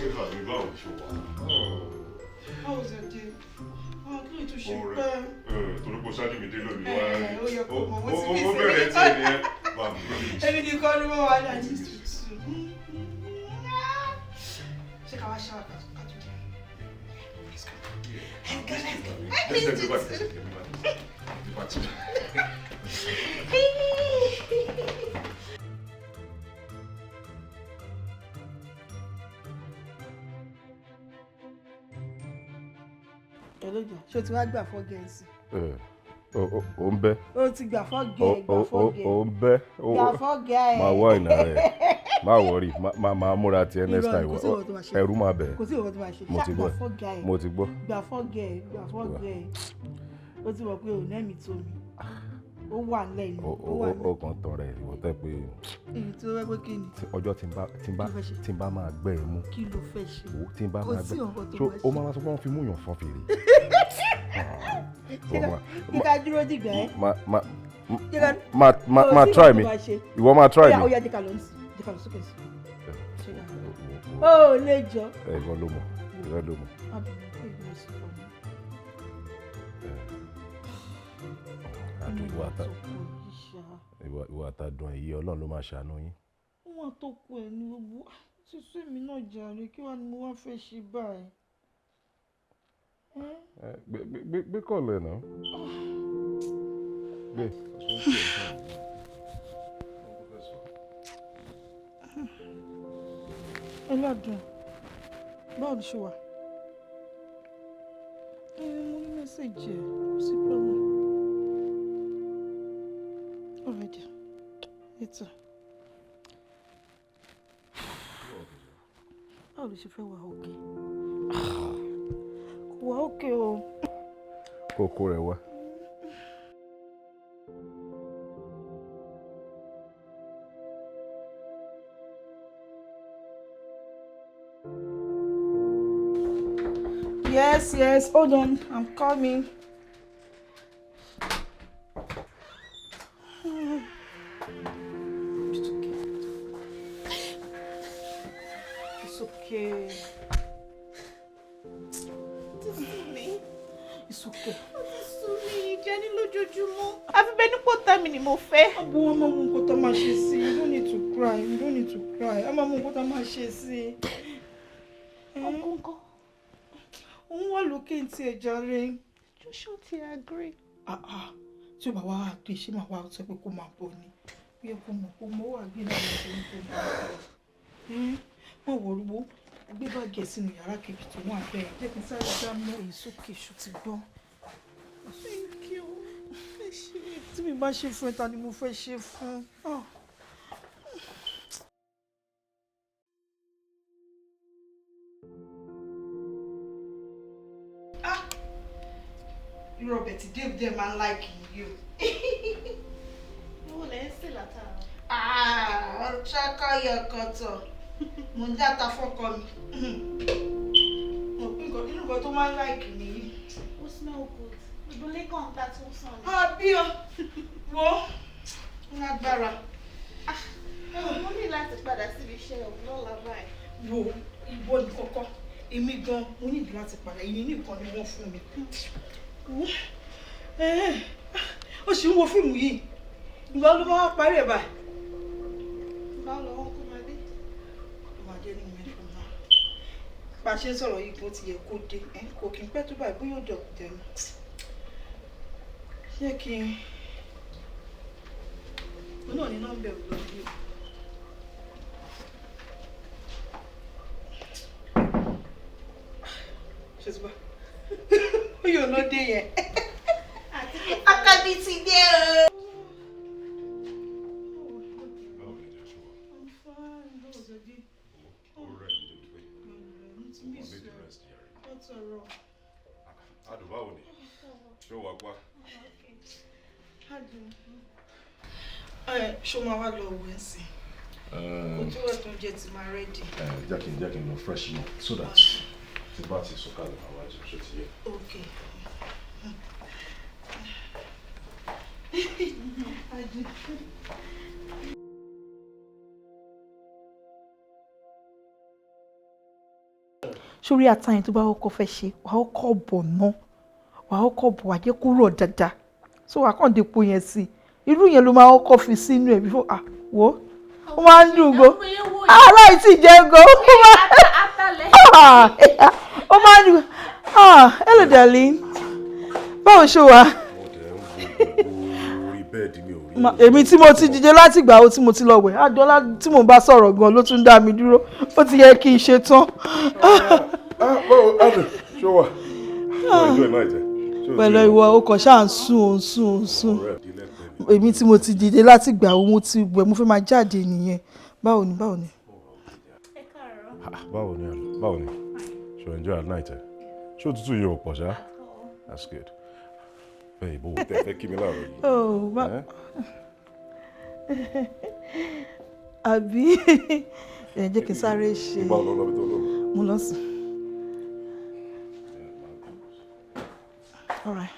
Sweetheart, we both show up. How was your day? Oh, kí ló tún ṣe Ọ̀rẹ́, pẹ́? torí kò ṣáájú mi dé lónìí wá. Ó yẹ kó mọ̀, mo ti bí Ó bẹ̀rẹ̀ tí ẹni ẹ bá mi lórí. Èmi ni kọ́ ló mọ̀ wá ní àjí tutù. Ṣé ká wá ṣáwà ká tó jẹ? Let's go. Let's go. Ṣé o ti wá gbà fọ́ gẹ̀ẹ́sì? O ń bẹ́. O ti gbà fọ́ gẹ̀ẹ́, gbà fọ́ gẹ̀ẹ́. O ń bẹ́. Gbà fọ́ gẹ̀ẹ́. Máa wá ìnà rẹ̀. Má wọrí, máa múra tiẹ̀ next time. Ẹ̀rù máa bẹ̀. Kò sí ìwọ tó máa ṣe. Mo ti gbọ́. Mo ti gbọ́. Gbà fọ́ gẹ̀ẹ́, gbà fọ́ gẹ̀ẹ́. O ti mọ̀ pé o nẹ́mi tó mi. Ó wà lẹ́yìn. Ó kàn tán rẹ̀ ìwọ tẹ́ pé. Èyí tí ó wẹ́ pé kí ni? Ọjọ́ tí n bá máa gbẹ́ ẹ mú. Kí ló fẹ́ ṣe? Tí n bá máa gbẹ́. O máa sọ pé wọ́n fi mú yàn fọ́n fèrè. Kíká dúró dìgbà ẹ́. Ma try mi. Ìwọ máa try mi. Ó yá jẹ́ ká lọ sókè sí. Ó lè jọ. Ìwọ ló mọ̀. Ìwọ ló mọ̀. Ìwà àtàdùn èyí Ọlọ́run ló máa ṣàánú yín. Wọ́n tó kú ẹ̀ ní gbogbo sísú èmi náà jàre kí wàá ni mo wá fẹ́ ṣe báyìí. Gbé kọ̀ọ̀lù ẹ̀ náà. Gbé. Ẹlọ́dún, báwo ni ṣe wà? Mo ní mẹ́sẹ̀jì ẹ̀, kò sí pẹ́lú. Already, later. Báwo ló ṣe fẹ́ wà òkè? Kò wà òkè o. Kókó rẹ̀ wá. Yes, hold on, I'm coming. It's okay. It's okay. Jenny lójoojúmọ́. Àfi bẹ́ẹ̀ ni kò tẹ́ mi ni mo fẹ́. Abo ọmọ mu nǹkan tó máa ṣe sí. You don't need to cry. You don't need to cry. Ọmọ mu nǹkan tó máa ṣe sí. Ọkọ̀ǹkọ̀. Òun wà lókè tí ẹ jàre. Joshua ti agree. Tí o bá wá àgbè ṣé máa wá sọ pé kó máa bọ̀ ni. Bí ẹ kò mọ̀ kó mọ̀ wà gbé náà lọ́dún tó máa bọ̀. Wọ́n wọ̀ orúwó. Gbé báàgì ẹ̀ sínú yàrá kejì tó wà bẹ́ẹ̀. Jẹ́ kí n sáré dá mọ́ èyí sókè ṣù ti gbọ́. Thank you. Tí mi bá ṣe fún ẹ ta ni mo fẹ́ ṣe fún? Robert, Dave there man liking you. Ìwọ lẹ ń sè látara. Ṣáká yẹ kọ̀tọ̀. Mo ń dáta fọ́kọ mi. Mo pín nǹkan nínú nǹkan tó máa ń like mi. Ó smell good. Ìdúlé kan ta tó sàn ni. Bí o, wo, ń agbára. Mo ní láti padà síbi iṣẹ́ lọ́la báyìí. Wo, ìwọ ní kọ́kọ́. Èmi gan, mo ní ìdí láti padà. Èyí nìkan ni wọ́n fún mi. Ó sì ń wo fíìmù yìí. Ìgbà ló máa parí ẹ̀ báyìí. Báwo lọ́wọ́ kó máa dé? Ó máa dé ní mẹ́fà náà. Bá a ṣe ń sọ̀rọ̀ yìí bó ti yẹ kó dé. Kò kí n pẹ́ tó báyìí bóyá ó dọ̀kú tẹ̀mí. Ṣé kí n... Ó náà ní nọ́mbà ẹ̀ lọ bí o. Ṣé ti bá? Ó yóò lọ dé yẹn. Akabi ti dé o. Báwo ni? Ṣé o wà pa? Ṣé o máa wá lọ wẹ̀ sí? Ojú ẹ̀ tó jẹ́ ti máa rẹ́dì. Jẹ́ kí n lọ fresh mọ́ so that tí bá ti sọ̀kalẹ̀ máa wá jẹun ṣé ti yẹ. Okay. sórí ata yẹn tó bá kọ́kọ́ fẹ́ ṣe wà á kọ́ bọ̀ ná wà á kọ́ bọ̀ wà á jẹ́ kó rọ̀ dáadáa so wà á kàn dé epo yẹn sí irú yẹn ló máa kọ́kọ́ fi sínú ẹ̀ before wo ó máa ń dùn go aláì tí jẹ́ go ó máa ń dùn hello darling báwo ṣe wà. èmi tí mo ti dìde láti ìgbà wo tí mo ti lọ wẹ̀ Adọ́lá tí mo bá sọ̀rọ̀ gan ló tún dá mi dúró ó ti yẹ kí n ṣe tán. ṣé wà ẹjọ́ ẹ̀ náà jẹ́. pẹ̀lú ìwọ o kàn ṣáà ń sùn èmi tí mo ti dìde láti ìgbà wo mo ti wẹ̀ mo fẹ́ máa jáde nìyẹn báwo ni. Ẹ káàárọ̀. báwo ni ṣe o enjoy at night ẹ ṣé òtútù yìí ò pọ̀ ṣá that's good. bẹ́ẹ̀ ìbò tẹ fẹ́ kí mi láàárọ̀ yìí. àbí ẹ jẹ́ kí n sáré ṣe mo lọ sí. all right.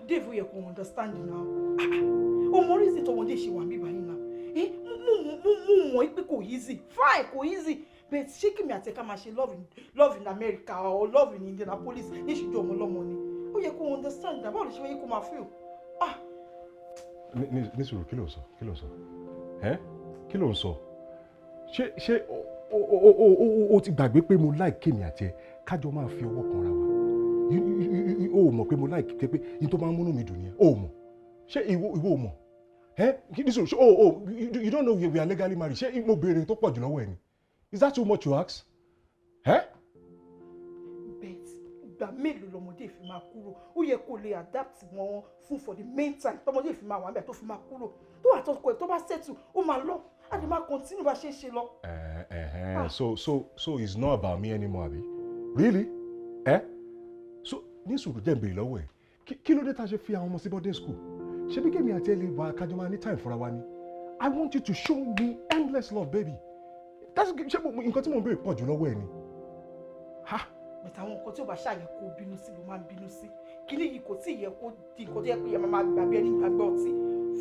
Dave yẹ kò understand now. Ọmọ reason tọmọdé ṣe wà mí báyìí now. Mo mọ̀ pé kò easy. Fine, kò easy. But ṣé kí mi àti ẹ̀ka máa ṣe love in America or love in Indianapolis ní ìṣojú ọmọ ọlọ́mọ ni? Ó yẹ kó understand now. Báwo lè ṣe wáyé kó máa feel? Nísòro kí ló ń sọ? Kí ló ń sọ? Ṣé o ti gbàgbé pé mo like kémi àti ẹ kájọ máa fi ọwọ́ kan ra wa? O mọ̀ pé mo like pé in tó máa ń múnú mi dùn nìyẹn. O mọ̀. Ṣé ìwọ o mọ̀? Nísòro ṣé you don't know we are legally married. Ṣé mo béèrè tó pọ̀ jù lọ́wọ́ ẹ ni? Is that too much to ask? Ìgbà mélòó lọmọdé fi máa kúrò ó yẹ kó lè adapt wọn fún for the main time tọmọdé fi máa wà níbẹ̀ tó fi máa kúrò tó wà tọkọ ẹ̀ tó bá settle ó máa lọ á lè máa continue bá ṣe ń ṣe lọ. So it's not about me anymore abi? Really? So ní sùúrù jẹ́ ìbéèrè lọ́wọ́ ẹ̀ kí ló dé tá a ṣe fi àwọn ọmọ sí boarding school ṣé bí kémi àti ẹ lè wà kájọ máa ní time fúnra wa ni I want you to show me endless love baby ṣé nǹkan tí mo ń béèrè pọ̀ jù lọ́wọ́ ẹ ni. Bẹ̀tẹ̀ àwọn nǹkan tí ó bá ṣàyẹ̀ kó bínú sí ló máa ń bínú sí kíní yìí kò tí ì yẹ kó di nǹkan tó yẹ pé yẹ máa gbàgbé ẹni gbàgbé ọtí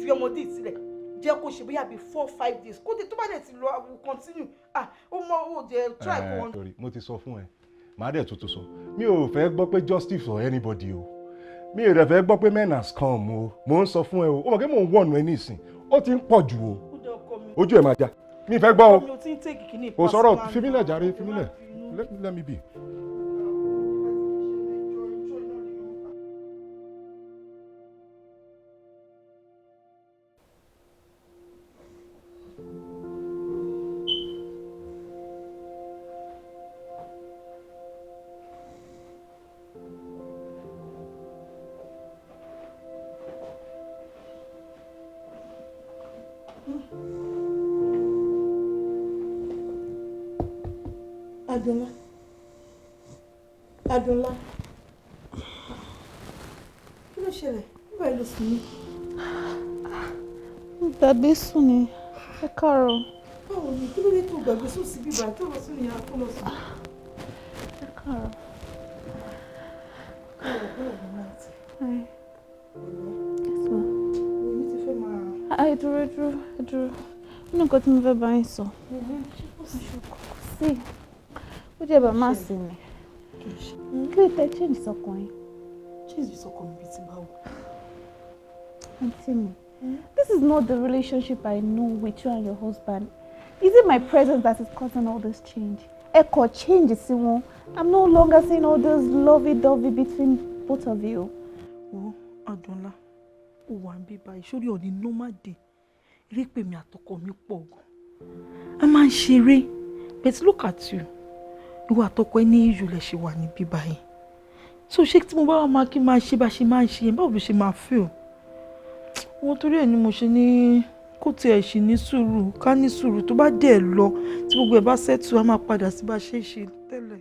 fi ọmọdé sílẹ̀ jẹ́ kó ṣe bóyá bíi 4-5 days kó dé tó bá dẹ̀ ti lọ àwọn continue ó mọ ó jẹ́ try kó wọn. Sorry mo ti sọ fún ẹ màá dẹ̀ tuntun sọ mi ò fẹ́ gbọ́ pé justice for anybody o mi ò dẹ̀ fẹ́ gbọ́ pé men has come o mo ń sọ fún ẹ o ó mọ̀ pé mò ń wọ̀nù ẹ nísìn ó ti ń pọ̀ jù o ojú ẹ̀ máa já mi fẹ́ gbọ́ o kò sọ̀rọ̀ fímílẹ̀ jàre fímílẹ̀ let me be. Adọ́lá kí ló ṣẹlẹ̀ nígbà yìí ló sùn ní. Gbàgbé sùn ni ẹ káàárọ̀. Báwo ni kí ló dé tó gbàgbé sùn sí bíbá tó lọ sùn ní yàrá tó lọ sùn. Ẹ káàárọ̀. Báwo ni láti. Yes ma. Èmi ti fẹ́ máa. Ẹ dúró. Nínú nǹkan tí mo fẹ́ bá yín sọ. Sí. Ó jẹ́ bàmá sí ni. Kí ló tẹ change sọkùnrin? Change sọkùnrin bíi ti báwo? Auntie mi, this is not the relationship I know with you and your husband. Is it my presence that is causing all this change? Ẹ kò change sí wọn. I'm no longer seeing all this lovey-dovey between both of you. Wo Adọ́lá, ó wà ń bí báyìí sórí òní normal day. Rí pé mi àtọkọ mi pọ̀ gan. A máa ń ṣeré, but look at you. Ìwọ àtọkọ ẹ ní ìjù lẹ ṣe wà ní bí báyìí. So ṣé tí mo bá wà máa kí máa ṣe bá ṣe máa ń ṣe báwo ló ṣe máa feel? Wọ́n torí ẹ̀ ni mo ṣe ní kó tiẹ̀ ṣì ní sùúrù ká ní sùúrù tó bá dẹ̀ lọ tí gbogbo ẹ̀ bá settle á máa padà sí bá ṣe ṣe tẹ́lẹ̀.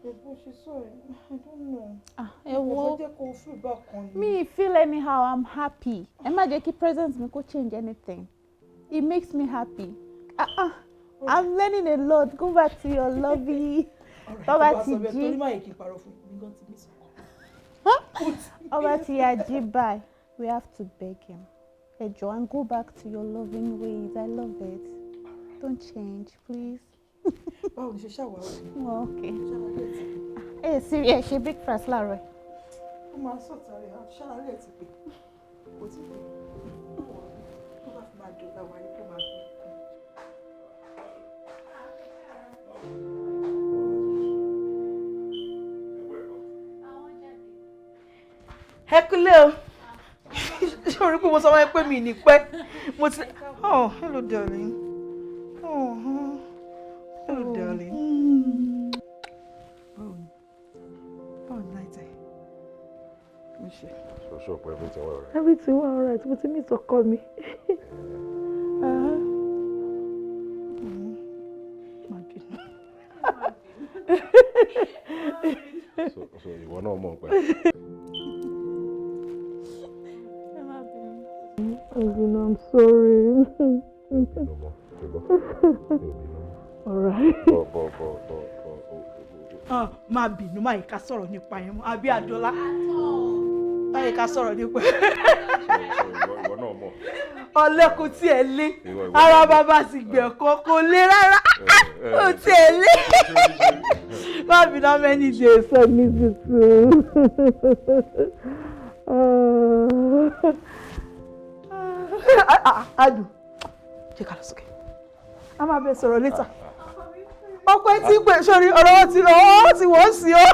Bó ṣe sọ ẹ̀ I don't know. Ẹ wo jẹ́ kó feel bákan ni. me feel anyhow I'm happy. Ẹ má jẹ́ kí presence mi kó change anything. It makes me happy. I'm learning a lot. Go back to your lobby. Ọba ti jí. Ọba ti Ajibai. We have to beg him. Hey, Joanne, go back to your loving ways. I love it. Don't change, please. Báwo ni ṣe ṣàwà ó? Oh, okay. Hey, serious, ṣe breakfast láàárọ̀. Ó máa sọ̀tà rẹ̀, ṣàlàyé ti pè. Kò tí pè. Tó bá fi máa dọ̀gba wáyé kó máa fi. Ẹ kúlé o. Ṣé o rí pé mo sọ wọ́n pé mi ní pẹ́? Mo ti. Oh, hello darling. Oh, hello darling. Báwo ni láì tẹ̀? Mo ṣe. Sure, everything well, right? Everything well, alright. Mo ti miss ọkọ mi. Má bínú. So ìwọ náà mọ̀ pé. I'm sorry. No more. Alright. Má bínú, má yẹ ká sọ̀rọ̀ nípa ẹ̀ mọ́. Àbí Adọ́lá. Má yẹ ká sọ̀rọ̀ nípa ẹ̀. Ìwọ náà mọ̀. Ọlẹ́kùn tí ẹ lé. Ara bàbá ti gbẹ̀kọ́ kò lé rárá. Kò tí ẹ lé. Má bínú, how many days I miss you too. Adu, jẹ́ ká lọ sókè. A máa bẹ sọ̀rọ̀ later. Ọkọ ẹ ti pè sórí ọ̀rọ̀ ti wọ́n sí ọ́.